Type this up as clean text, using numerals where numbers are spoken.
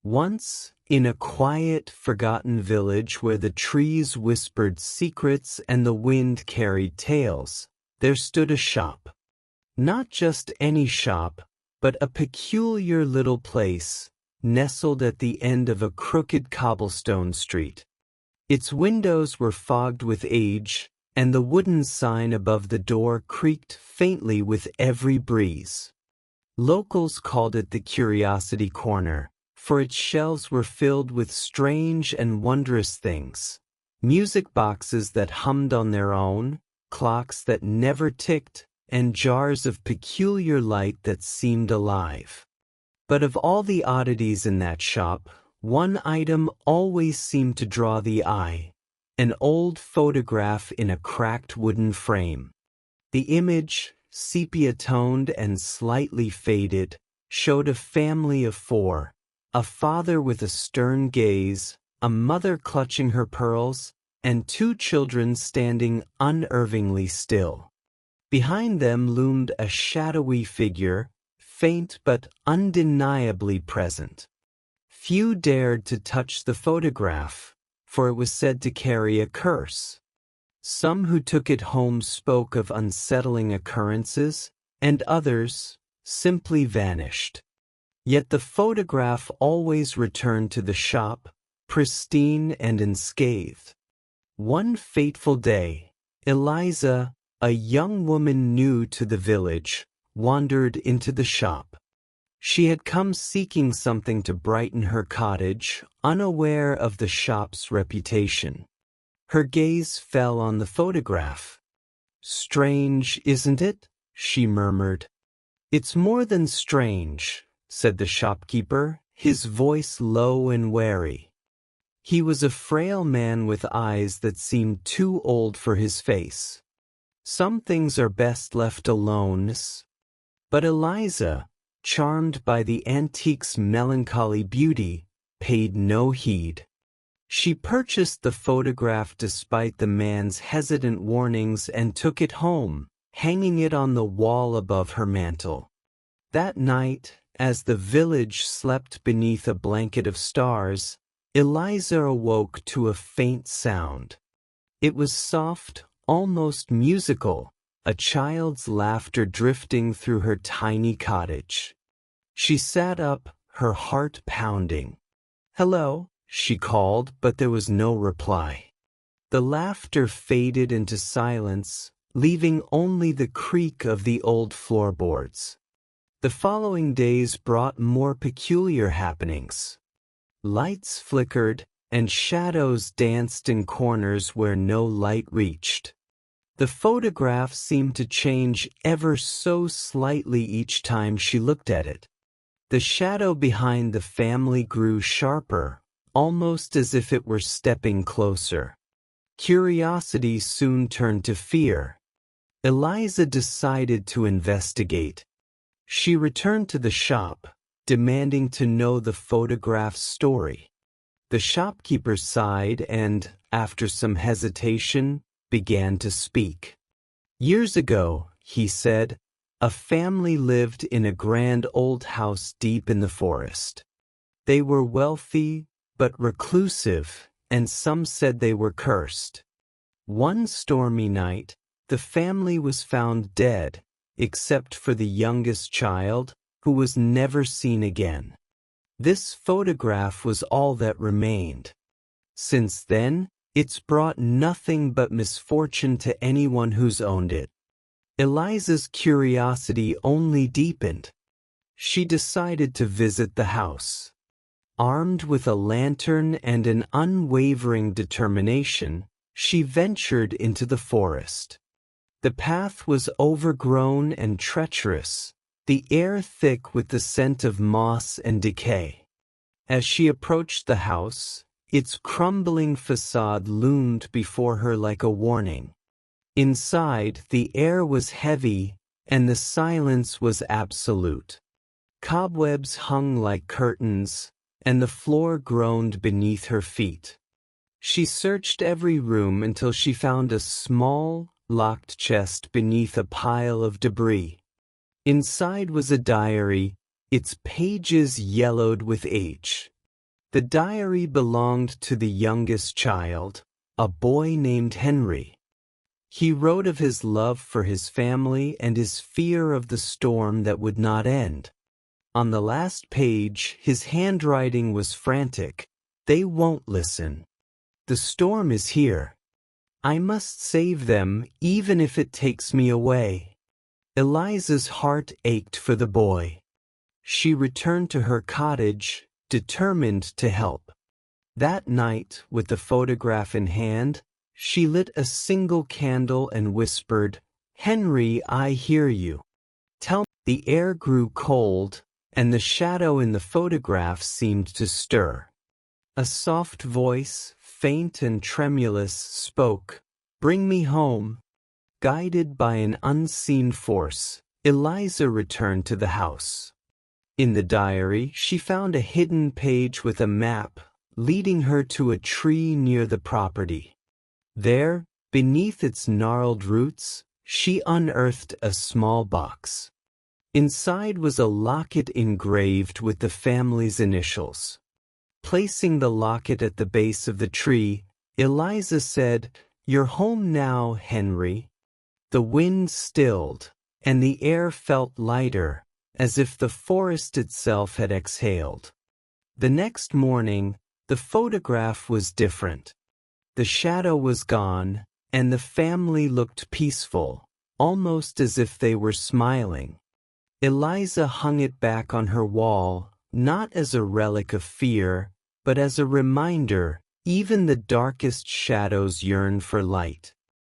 Once, in a quiet, forgotten village where the trees whispered secrets and the wind carried tales, there stood a shop. Not just any shop, but a peculiar little place, nestled at the end of a crooked cobblestone street. Its windows were fogged with age, and the wooden sign above the door creaked faintly with every breeze. Locals called it the Curiosity Corner, for its shelves were filled with strange and wondrous things. Music boxes that hummed on their own, clocks that never ticked, and jars of peculiar light that seemed alive. But of all the oddities in that shop, one item always seemed to draw the eye: an old photograph in a cracked wooden frame. The image, sepia-toned and slightly faded, showed a family of four: a father with a stern gaze, a mother clutching her pearls, and two children standing unervingly still. Behind them loomed a shadowy figure, faint but undeniably present. Few dared to touch the photograph, for it was said to carry a curse. Some who took it home spoke of unsettling occurrences, and others simply vanished. Yet the photograph always returned to the shop, pristine and unscathed. One fateful day, Eliza, a young woman new to the village, wandered into the shop. She had come seeking something to brighten her cottage, unaware of the shop's reputation. Her gaze fell on the photograph. "Strange, isn't it?" she murmured. "It's more than strange," said the shopkeeper, his voice low and wary. He was a frail man with eyes that seemed too old for his face. "Some things are best left alone." But Eliza, charmed by the antique's melancholy beauty, paid no heed. She purchased the photograph despite the man's hesitant warnings and took it home, hanging it on the wall above her mantel. That night, as the village slept beneath a blanket of stars, Eliza awoke to a faint sound. It was soft, almost musical, a child's laughter drifting through her tiny cottage. She sat up, her heart pounding. "Hello," she called, but there was no reply. The laughter faded into silence, leaving only the creak of the old floorboards. The following days brought more peculiar happenings. Lights flickered, and shadows danced in corners where no light reached. The photograph seemed to change ever so slightly each time she looked at it. The shadow behind the family grew sharper, almost as if it were stepping closer. Curiosity soon turned to fear. Eliza decided to investigate. She returned to the shop, demanding to know the photograph's story. The shopkeeper sighed and, after some hesitation, began to speak. "Years ago," he said, "a family lived in a grand old house deep in the forest. They were wealthy, but reclusive, and some said they were cursed. One stormy night, the family was found dead, except for the youngest child, who was never seen again. This photograph was all that remained. Since then, it's brought nothing but misfortune to anyone who's owned it." Eliza's curiosity only deepened. She decided to visit the house. Armed with a lantern and an unwavering determination, she ventured into the forest. The path was overgrown and treacherous, the air thick with the scent of moss and decay. As she approached the house, its crumbling facade loomed before her like a warning. Inside, the air was heavy, and the silence was absolute. Cobwebs hung like curtains, and the floor groaned beneath her feet. She searched every room until she found a small, locked chest beneath a pile of debris. Inside was a diary, its pages yellowed with age. The diary belonged to the youngest child, a boy named Henry. He wrote of his love for his family and his fear of the storm that would not end. On the last page, his handwriting was frantic. They won't listen. The storm is here. I must save them, even if it takes me away. Eliza's heart ached for the boy. She returned to her cottage, determined to help. That night, with the photograph in hand, she lit a single candle and whispered, "Henry, I hear you. Tell me." The air grew cold, and the shadow in the photograph seemed to stir. A soft voice, faint and tremulous, spoke, "Bring me home." Guided by an unseen force, Eliza returned to the house. In the diary, she found a hidden page with a map, leading her to a tree near the property. There, beneath its gnarled roots, she unearthed a small box. Inside was a locket engraved with the family's initials. Placing the locket at the base of the tree, Eliza said, "You're home now, Henry." The wind stilled, and the air felt lighter, as if the forest itself had exhaled. The next morning, the photograph was different. The shadow was gone, and the family looked peaceful, almost as if they were smiling. Eliza hung it back on her wall, not as a relic of fear, but as a reminder, even the darkest shadows yearn for light.